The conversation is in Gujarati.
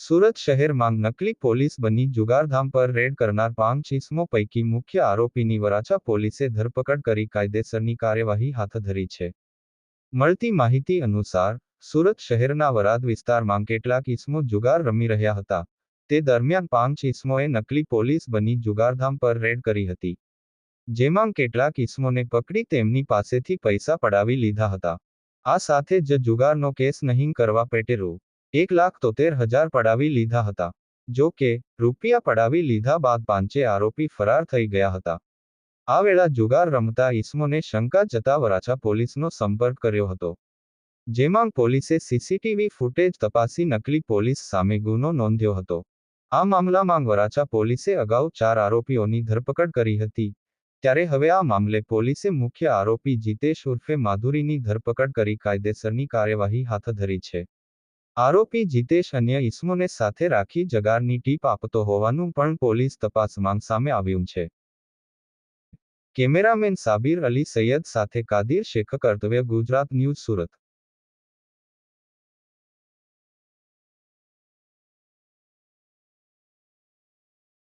સુરત શહેરમાં નકલી પોલીસ બની જુગારધામ પર રેડ કરનાર 5 ઇસમો પૈકી મુખ્ય આરોપીની વરાછા પોલીસે ધરપકડ કરી કાયદેસરની કાર્યવાહી હાથ ધરી છે. મળતી માહિતી અનુસાર, સુરત શહેરના વરાદ વિસ્તારમાં કેટલાક ઇસમો જુગાર રમી રહ્યા હતા. તે દરમિયાન 5 ઇસમોએ નકલી પોલીસ બની જુગારધામ પર રેડ કરી હતી. જેમાં કેટલાક ઇસમોને પકડી તેમની પાસેથી પૈસા પડાવી લીધા હતા. આ સાથે જ જુગારનો કેસ નહીં કરવા પેટે રૂ. 1,73,000 પડાવી લીધા હતા. જો કે, રૂપિયા પડાવી લીધા બાદ પાંચે આરોપી ફરાર થઈ ગયા હતા. આ વેળા જુગાર રમતા ઇસમોને શંકા જતા વરાછા પોલીસનો સંપર્ક કર્યો હતો. જેમાં પોલીસે સીસીટીવી ફૂટેજ તપાસી નકલી પોલીસ સામે ગુનો નોંધ્યો હતો. આ મામલામાં વરાછા પોલીસે અગાઉ 4 આરોપીઓની ધરપકડ કરી હતી. ત્યારે હવે આ મામલે પોલીસે મુખ્ય આરોપી જીતેશ ઉર્ફે માધુરીની ધરપકડ કરી કાયદેસરની કાર્યવાહી હાથ ધરી છે. આરોપી જીતેશ અન્ય ઇસમોને સાથે રાખી જગારની ટીપ આપતો હોવાનું પણ પોલીસ તપાસમાં સામે આવ્યું છે. કેમેરામેન સાબિર અલી સૈયદ સાથે કાદિર શેખ, કર્તવ્ય ગુજરાત ન્યૂઝ, સુરત.